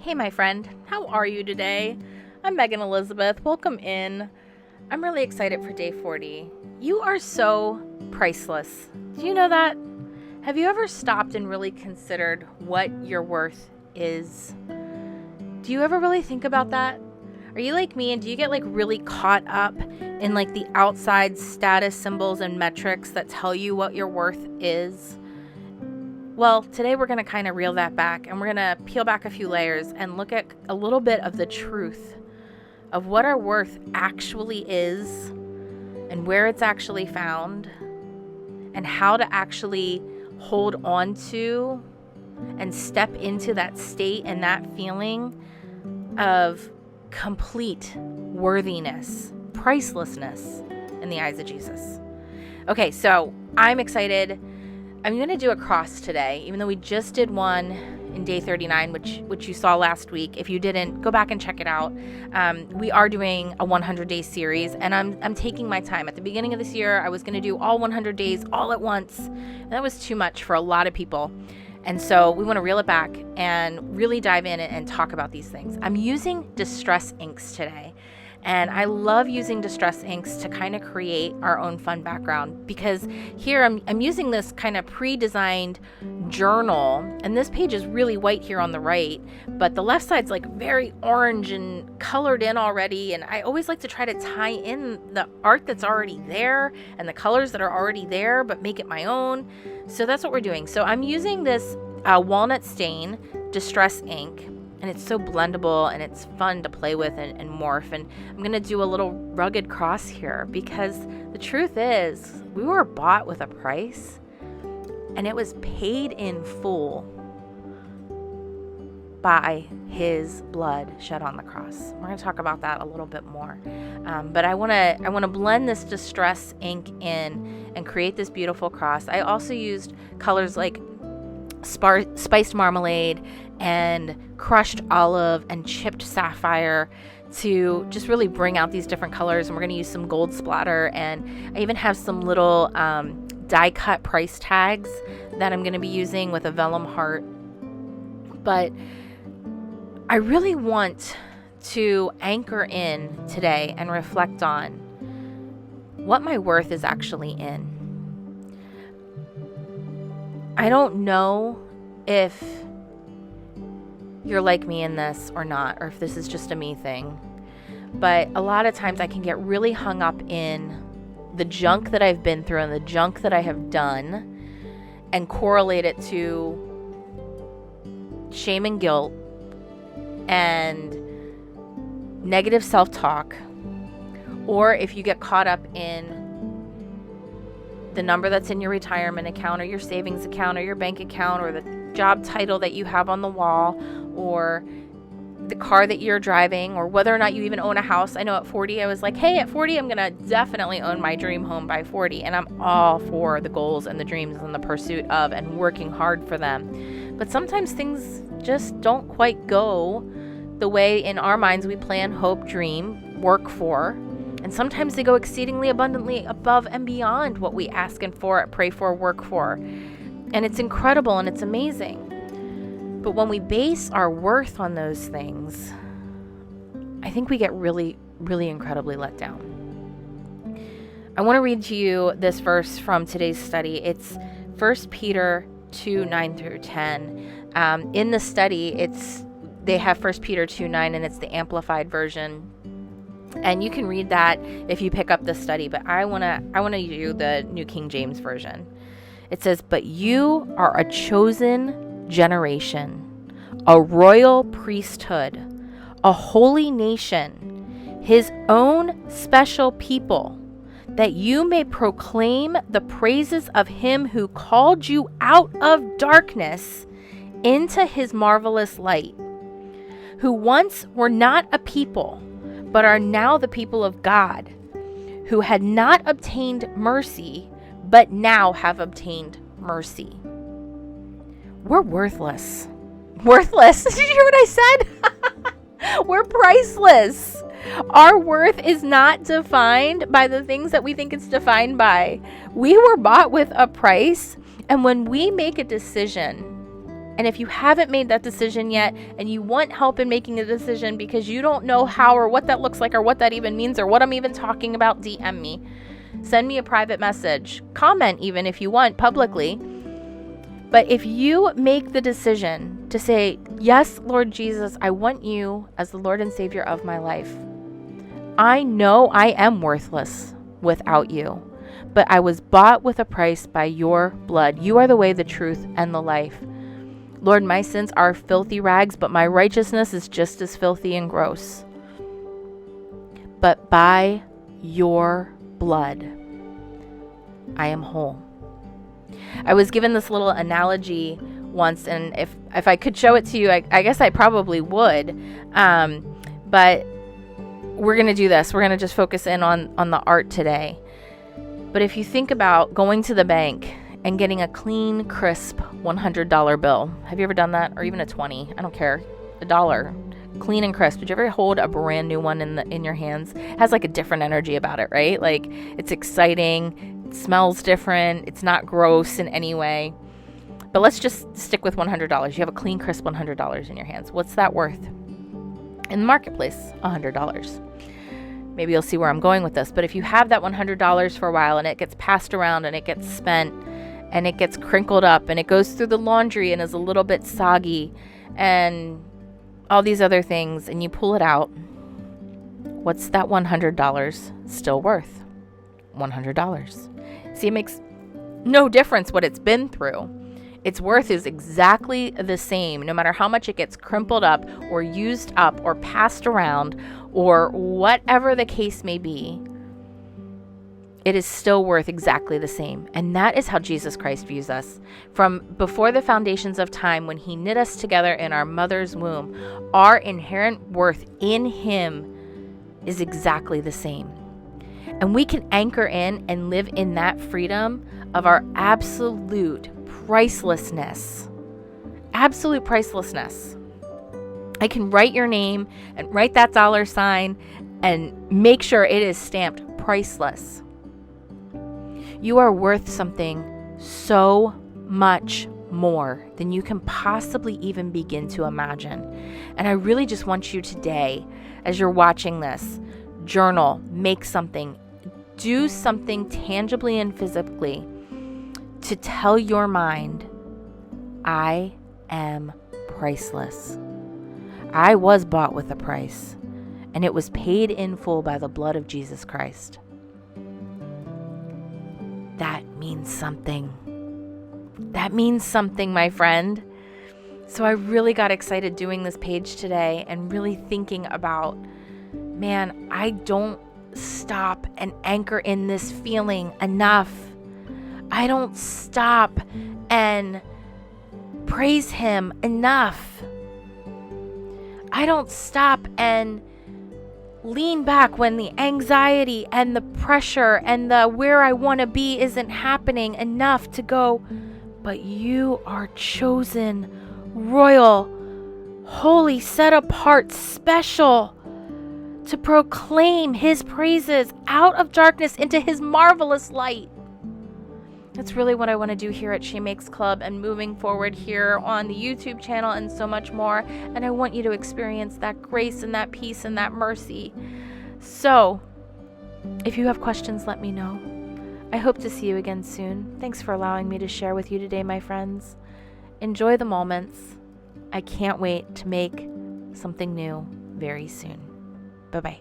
Hey, my friend, how are you today? I'm Megan Elizabeth. Welcome in. I'm really excited for day 40. You are so priceless. Do you know that? Have you ever stopped and really considered what your worth is? Do you ever really think about that? Are you like me, and do you get really caught up in the outside status symbols and metrics that tell you what your worth is? Well, today we're going to kind of reel that back, and we're going to peel back a few layers and look at a little bit of the truth of what our worth actually is and where it's actually found and how to actually hold on to and step into that state and that feeling of complete worthiness, pricelessness in the eyes of Jesus. Okay, so I'm excited. I'm going to do a cross today, even though we just did one in day 39, which you saw last week. If you didn't, go back and check it out. We are doing a 100-day series, and I'm taking my time. At the beginning of this year, I was going to do all 100 days all at once, and that was too much for a lot of people. And so we want to reel it back and really dive in and talk about these things. I'm using distress inks today. And I love using distress inks to kind of create our own fun background, because here I'm using this kind of pre-designed journal, and this page is really white here on the right, but the left side's very orange and colored in already. And I always like to try to tie in the art that's already there and the colors that are already there, but make it my own. So that's what we're doing. So I'm using this walnut stain distress ink. And it's so blendable, and it's fun to play with and morph. And I'm going to do a little rugged cross here, because the truth is we were bought with a price, and it was paid in full by his blood shed on the cross. We're going to talk about that a little bit more. But I want to blend this distress ink in and create this beautiful cross. I also used colors like spiced marmalade and crushed olive and chipped sapphire to just really bring out these different colors. And we're going to use some gold splatter, and I even have some little die cut price tags that I'm going to be using with a vellum heart. But I really want to anchor in today and reflect on what my worth is actually in. I don't know if you're like me in this or not, or if this is just a me thing, but a lot of times I can get really hung up in the junk that I've been through and the junk that I have done and correlate it to shame and guilt and negative self-talk. Or if you get caught up in the number that's in your retirement account or your savings account or your bank account or the job title that you have on the wall or the car that you're driving or whether or not you even own a house. I know at 40, I was like, hey, at 40, I'm going to definitely own my dream home by 40. And I'm all for the goals and the dreams and the pursuit of and working hard for them. But sometimes things just don't quite go the way in our minds we plan, hope, dream, work for. And sometimes they go exceedingly abundantly above and beyond what we ask and for, pray for, work for. And it's incredible and it's amazing. But when we base our worth on those things, I think we get really, really incredibly let down. I want to read to you this verse from today's study. It's 1 Peter 2, 9 through 10. In the study, they have 1 Peter 2, 9, and it's the amplified version. And you can read that if you pick up the study, but I want to do the New King James Version. It says, "But you are a chosen generation, a royal priesthood, a holy nation, his own special people, that you may proclaim the praises of him who called you out of darkness into his marvelous light, who once were not a people, but are now the people of God, who had not obtained mercy, but now have obtained mercy." We're worthless. Worthless. Did you hear what I said? We're priceless. Our worth is not defined by the things that we think it's defined by. We were bought with a price, and when we make a decision And if you haven't made that decision yet and you want help in making a decision because you don't know how or what that looks like or what that even means or what I'm even talking about, DM me. Send me a private message. Comment even if you want publicly. But if you make the decision to say, yes, Lord Jesus, I want you as the Lord and Savior of my life. I know I am worthless without you, but I was bought with a price by your blood. You are the way, the truth, and the life. Lord, my sins are filthy rags, but my righteousness is just as filthy and gross. But by your blood, I am whole. I was given this little analogy once, and if I could show it to you, I guess I probably would. But we're going to do this. We're going to just focus in on the art today. But if you think about going to the bank and getting a clean, crisp $100 bill. Have you ever done that? Or even a 20? I don't care. $1. Clean and crisp. Did you ever hold a brand new one in your hands? It has like a different energy about it, right? Like it's exciting. It smells different. It's not gross in any way. But let's just stick with $100. You have a clean, crisp $100 in your hands. What's that worth? In the marketplace, $100. Maybe you'll see where I'm going with this. But if you have that $100 for a while and it gets passed around and it gets spent and it gets crinkled up and it goes through the laundry and is a little bit soggy and all these other things, and you pull it out, what's that $100 still worth? $100. See, it makes no difference what it's been through. Its worth is exactly the same, no matter how much it gets crumpled up or used up or passed around or whatever the case may be. It is still worth exactly the same. And that is how Jesus Christ views us. From before the foundations of time, when he knit us together in our mother's womb, our inherent worth in him is exactly the same. And we can anchor in and live in that freedom of our absolute pricelessness. Absolute pricelessness. I can write your name and write that $sign and make sure it is stamped priceless. You are worth something so much more than you can possibly even begin to imagine. And I really just want you today, as you're watching this, journal, make something, do something tangibly and physically to tell your mind, I am priceless. I was bought with a price, and it was paid in full by the blood of Jesus Christ. That means something. That means something, my friend. So I really got excited doing this page today and really thinking about, man, I don't stop and anchor in this feeling enough. I don't stop and praise him enough. I don't stop and lean back when the anxiety and the pressure and the where I want to be isn't happening enough to go, but you are chosen, royal, holy, set apart, special to proclaim his praises out of darkness into his marvelous light. That's really what I want to do here at She Makes Club and moving forward here on the YouTube channel and so much more. And I want you to experience that grace and that peace and that mercy. So, if you have questions, let me know. I hope to see you again soon. Thanks for allowing me to share with you today, my friends. Enjoy the moments. I can't wait to make something new very soon. Bye-bye.